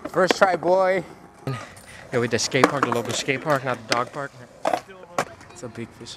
First try, boy. Yeah, with the skate park, the local skate park, not the dog park. It's a big fish.